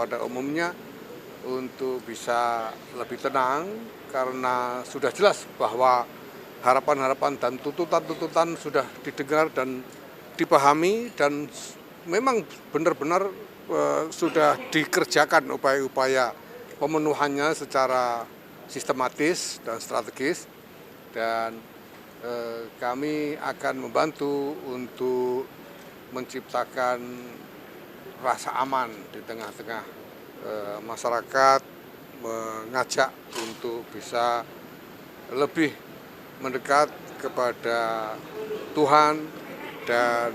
pada umumnya untuk bisa lebih tenang karena sudah jelas bahwa harapan-harapan dan tuntutan-tuntutan sudah didengar dan dipahami dan memang benar-benar sudah dikerjakan upaya-upaya pemenuhannya secara sistematis dan strategis dan kami akan membantu untuk menciptakan rasa aman di tengah-tengah masyarakat, mengajak untuk bisa lebih mendekat kepada Tuhan dan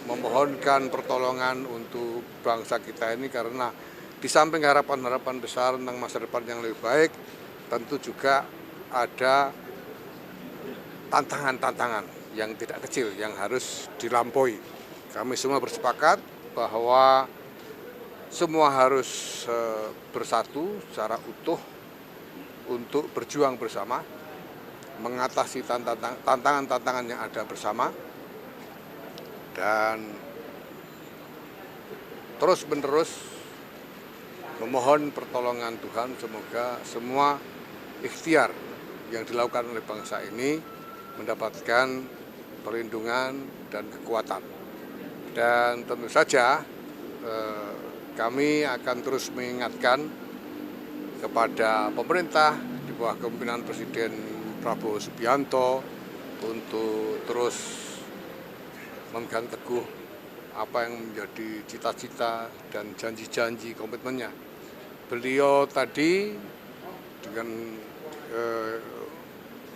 memohonkan pertolongan untuk bangsa kita ini karena di samping harapan-harapan besar tentang masa depan yang lebih baik, tentu juga ada tantangan-tantangan yang tidak kecil yang harus dilampaui. Kami semua bersepakat bahwa semua harus bersatu secara utuh untuk berjuang bersama, mengatasi tantangan-tantangan yang ada bersama, dan terus-menerus memohon pertolongan Tuhan. Semoga semua ikhtiar yang dilakukan oleh bangsa ini mendapatkan perlindungan dan kekuatan. Dan tentu saja kami akan terus mengingatkan kepada pemerintah di bawah kepemimpinan Presiden Prabowo Subianto untuk terus memegang teguh apa yang menjadi cita-cita dan janji-janji komitmennya. Beliau tadi dengan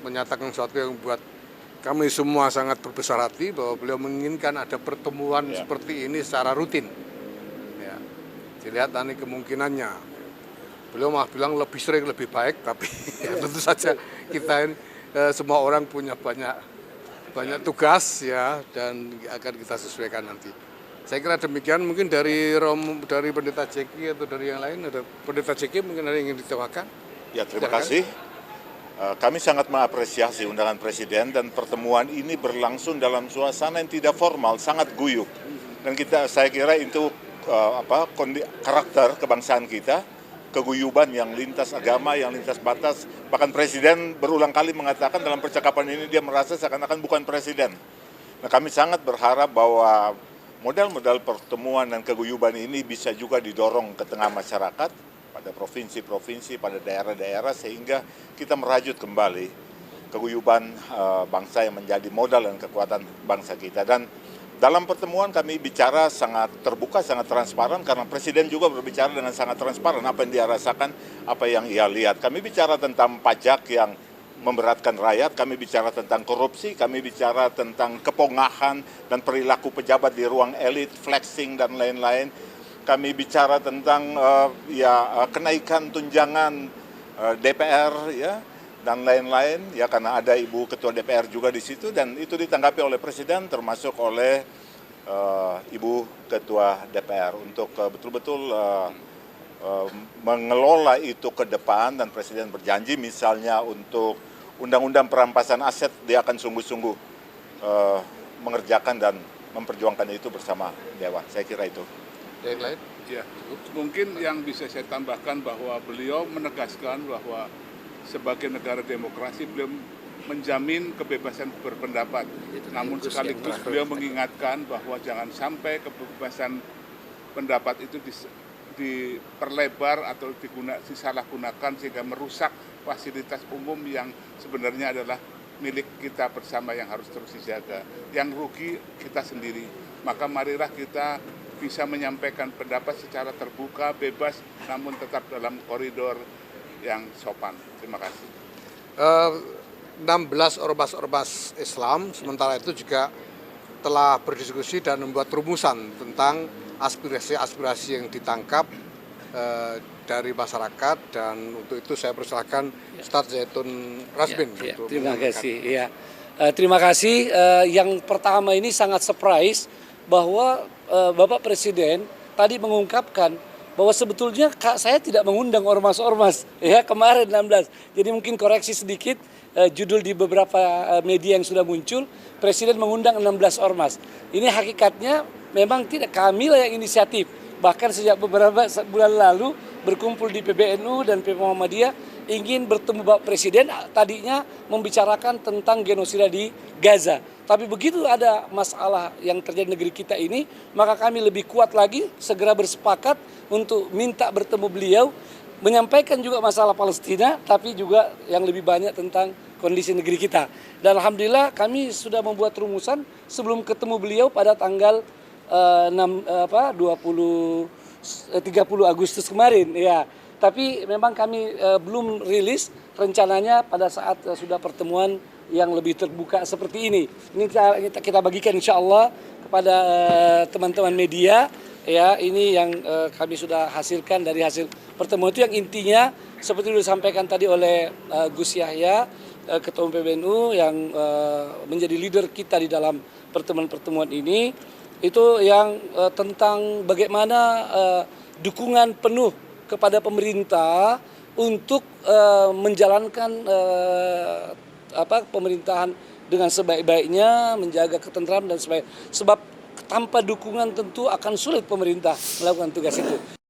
menyatakan sesuatu yang membuat kami semua sangat berbesar hati bahwa beliau menginginkan ada pertemuan seperti ini secara rutin. Ya, dilihat nanti kemungkinannya. Beliau malah bilang lebih sering lebih baik, tapi ya, tentu saja kita ini semua orang punya banyak tugas ya dan akan kita sesuaikan nanti. Saya kira demikian. Mungkin dari Pendeta Jeki atau dari yang lain, ada Pendeta Jeki mungkin ada yang ingin ditambahkan. Ya, terima kasih. Kami sangat mengapresiasi undangan Presiden dan pertemuan ini berlangsung dalam suasana yang tidak formal, sangat guyup. Dan saya kira itu karakter kebangsaan kita, keguyuban yang lintas agama, yang lintas batas. Bahkan Presiden berulang kali mengatakan dalam percakapan ini dia merasa seakan-akan bukan Presiden. Nah, kami sangat berharap bahwa model-model pertemuan dan keguyuban ini bisa juga didorong ke tengah masyarakat, pada provinsi-provinsi, pada daerah-daerah, sehingga kita merajut kembali keguyuban bangsa yang menjadi modal dan kekuatan bangsa kita. Dan dalam pertemuan kami bicara sangat terbuka, sangat transparan, karena Presiden juga berbicara dengan sangat transparan apa yang dia rasakan, apa yang ia lihat. Kami bicara tentang pajak yang memberatkan rakyat, kami bicara tentang korupsi, kami bicara tentang kepongahan dan perilaku pejabat di ruang elit, flexing dan lain-lain. Kami bicara tentang kenaikan tunjangan DPR ya dan lain-lain ya, karena ada Ibu Ketua DPR juga di situ, dan itu ditanggapi oleh Presiden termasuk oleh Ibu Ketua DPR untuk betul-betul mengelola itu ke depan. Dan Presiden berjanji misalnya untuk undang-undang perampasan aset dia akan sungguh-sungguh mengerjakan dan memperjuangkan itu bersama Dewan. Saya kira itu. Yang lain? Ya, mungkin yang bisa saya tambahkan bahwa beliau menegaskan bahwa sebagai negara demokrasi beliau menjamin kebebasan berpendapat. Namun sekaligus beliau mengingatkan bahwa jangan sampai kebebasan pendapat itu diperlebar atau disalahgunakan sehingga merusak fasilitas umum yang sebenarnya adalah milik kita bersama yang harus terus dijaga. Yang rugi kita sendiri. Maka marilah kita bisa menyampaikan pendapat secara terbuka, bebas, namun tetap dalam koridor yang sopan. Terima kasih. 16 ormas Islam sementara itu juga telah berdiskusi dan membuat rumusan tentang aspirasi-aspirasi yang ditangkap dari masyarakat, dan untuk itu saya persilakan Ustadz Zaitun Rasmin. Terima kasih. Terima kasih. Yang pertama ini sangat surprise bahwa Bapak Presiden tadi mengungkapkan bahwa sebetulnya saya tidak mengundang ormas-ormas ya kemarin 16. Jadi mungkin koreksi sedikit, judul di beberapa media yang sudah muncul, Presiden mengundang 16 ormas. Ini hakikatnya memang tidak kami lah yang inisiatif. bahkan sejak beberapa bulan lalu berkumpul di PBNU dan PP Muhammadiyah ingin bertemu Bapak Presiden, tadinya membicarakan tentang genosida di Gaza. Tapi begitu ada masalah yang terjadi di negeri kita ini, maka kami lebih kuat lagi segera bersepakat untuk minta bertemu beliau, menyampaikan juga masalah Palestina, tapi juga yang lebih banyak tentang kondisi negeri kita. Dan alhamdulillah kami sudah membuat rumusan sebelum ketemu beliau pada tanggal 30 Agustus kemarin, ya. Tapi memang kami belum rilis rencananya pada saat sudah pertemuan yang lebih terbuka seperti ini. Ini kita bagikan insya Allah kepada teman-teman media. Ya, ini yang kami sudah hasilkan dari hasil pertemuan itu, yang intinya seperti disampaikan tadi oleh Gus Yahya, Ketua Umum PBNU yang menjadi leader kita di dalam pertemuan-pertemuan ini, itu yang tentang bagaimana dukungan penuh kepada pemerintah untuk menjalankan pemerintahan dengan sebaik-baiknya, menjaga ketentraman dan sebagainya. Sebab tanpa dukungan tentu akan sulit pemerintah melakukan tugas itu.